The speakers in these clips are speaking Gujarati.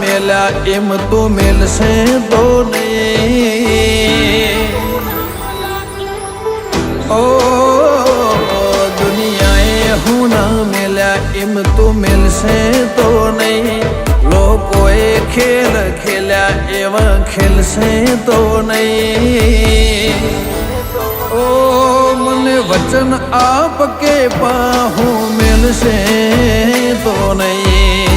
મેલ્યા એમ તો મેલશે તો નહીં. ઓ દુનિયાએ હું ના મેલ્યા એમ તો મેલશે તો નહીં. લોકોએ ખેલ ખેલ્યા એવા ખેલશે તો નહીં. ઓ મને વચન આપ કે પાહું મેલશે તો નહીં.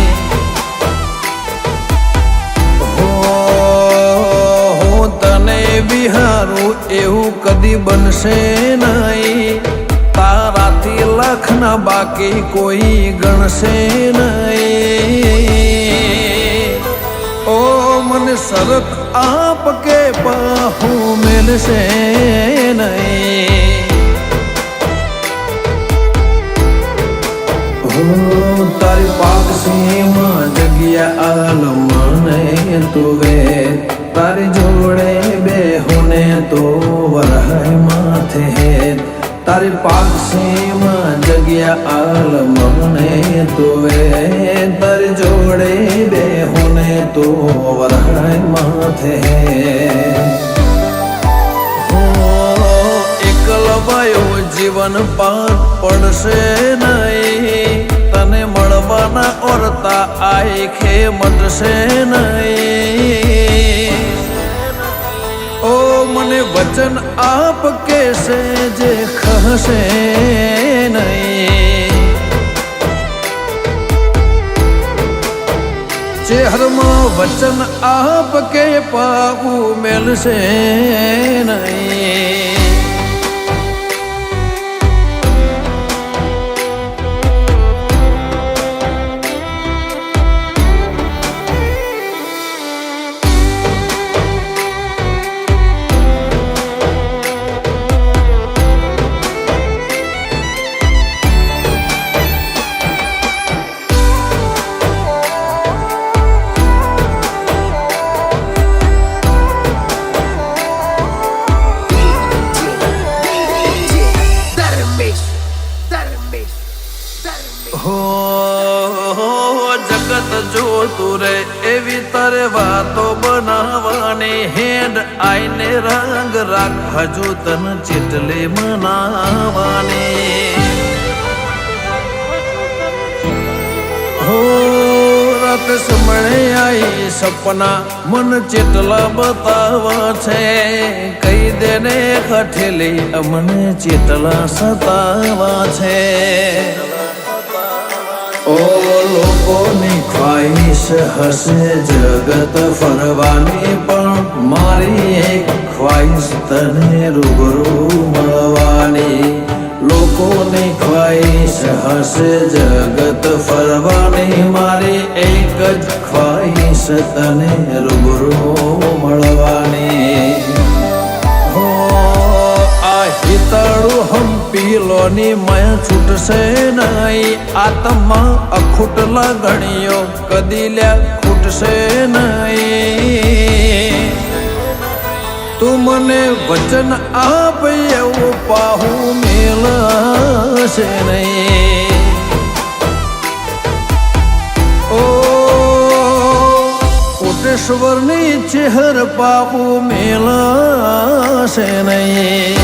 હું તને વિહારું એવું કદી બનશે નહીં. તારાથી લાખના બાકી કોઈ ગણશે નહીં. ઓ મને સરક આપ કે પાહું મેલશે નહીં. તારી પાકસીમાં જગ્યા આલમને તુવે. તારી જોડે બેહુને તો વરહાય માથે હેત. તારી પાકસીમાં જગ્યા આલમને તુવે. તારી જોડે બેહુને તો વરહાય માથે હેત. એકલવાયો જીવન પાર પડશે નહીં. તને મળવાના ઓરતા આંખે મટશે નહીં. ઓ મને વચન આપ કેશે જે ખહશે નહીં. ચહેરમાં વચન આપ કે પાવું મેલશે નહીં. જગત જોતું રે એવી તારે વાતો બનાવવાની. હેડ આઈને રંગ રાખ હજુ તન ચીટલે મનાવાની. હો રાત સમળે આઈ સપના મન ચેટલા બતાવા છે. કહી દેને હઠેલી અમને ચેટલા સતાવા છે. ઓ લોકોની ખ્વાહિશ હશે જગત ફરવાની. પણ મારી એક ખ્વાહિશ તને રૂબરૂ મળવાની. લોકોની ખ્વાહિશ હશે જગત ફરવાની. મારી એક જ ખ્વાહિશ તને રૂબરૂ મળવાની. હિતાળું હંપીલોની મય છૂટશે નહીં. આત્મા અખૂટ લાગણીઓ કદી લ્યા ખૂટશે નહીં. તું મને વચન આપ એવું પાહું મેલશે નહીં. ઓ કોટેશ્વરની ચહેર પાહું મેલશે નહીં.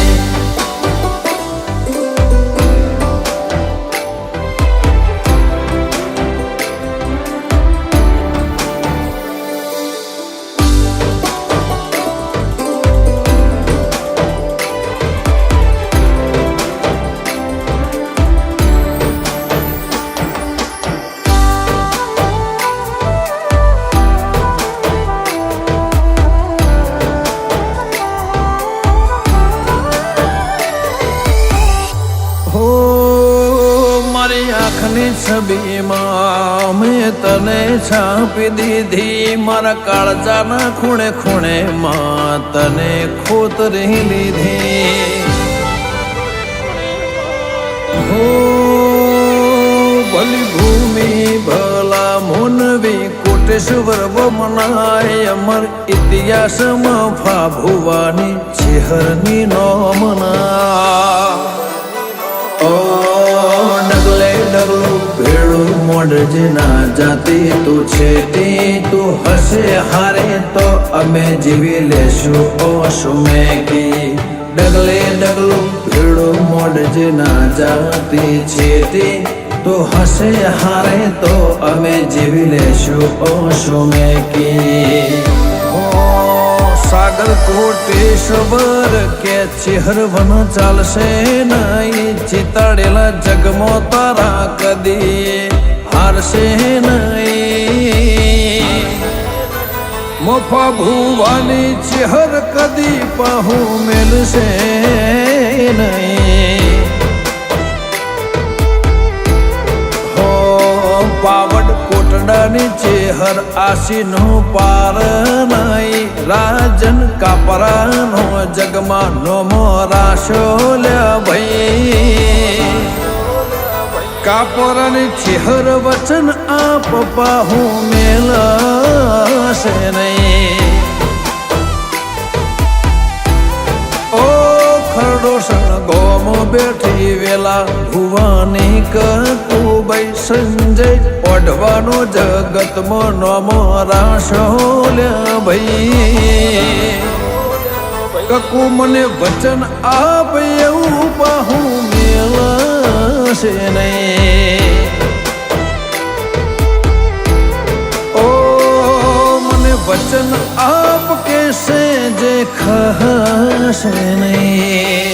આંખની છબીમાં મેં તને છાપી દીધી. મારા કાળજાના ખૂણે ખૂણેમાં તને ખોતરી લીધી. હો ભલી ભૂમિ ભલા મોનવી કોટેશ્વર વમનાય. અમર ઇતિહાસમાં ફાભુવાની ચેહરની નોમના. ઓ ડગલે ડગલું ભેળું મોડ મોડજે ના જાતી તું છે તે તું હશે હારે તો અમે જીવી લેશું ઓશો મેકી ડગલે ડગલું ભીડું મોડજે ના જાતી છે તે તું હશે હારે તો અમે જીવી લેશું ઓશો મેકી સાગર કોટેશ્વર કે ચેહરવન ચાલશે નહીં ચિતાડેલા જગમો તારા કદી હારશે નહીં મોફા ભુવાની ચેહર કદી પાહુ મેલશે નહીં પાવડ કોટડાની ચેહર આશીનો પાર નહીં રાજન કાપરાનો જગમાં નો મોરાશો લ્યા ભાઈ કાપરાની ચેહર વચન આપ પાહુ મેલશે નહીં ગોમ બેઠી વેલા ભુવાની કકુબાઈ સંજય ઓઢવાનો જગતમાં નોમો રાશો લ્યા ભાઈ કકુ મને વચન આપ એવું પાહુ મેળશે નહીં ઓ મને વચન આપ કેસે જે ખસે નહીં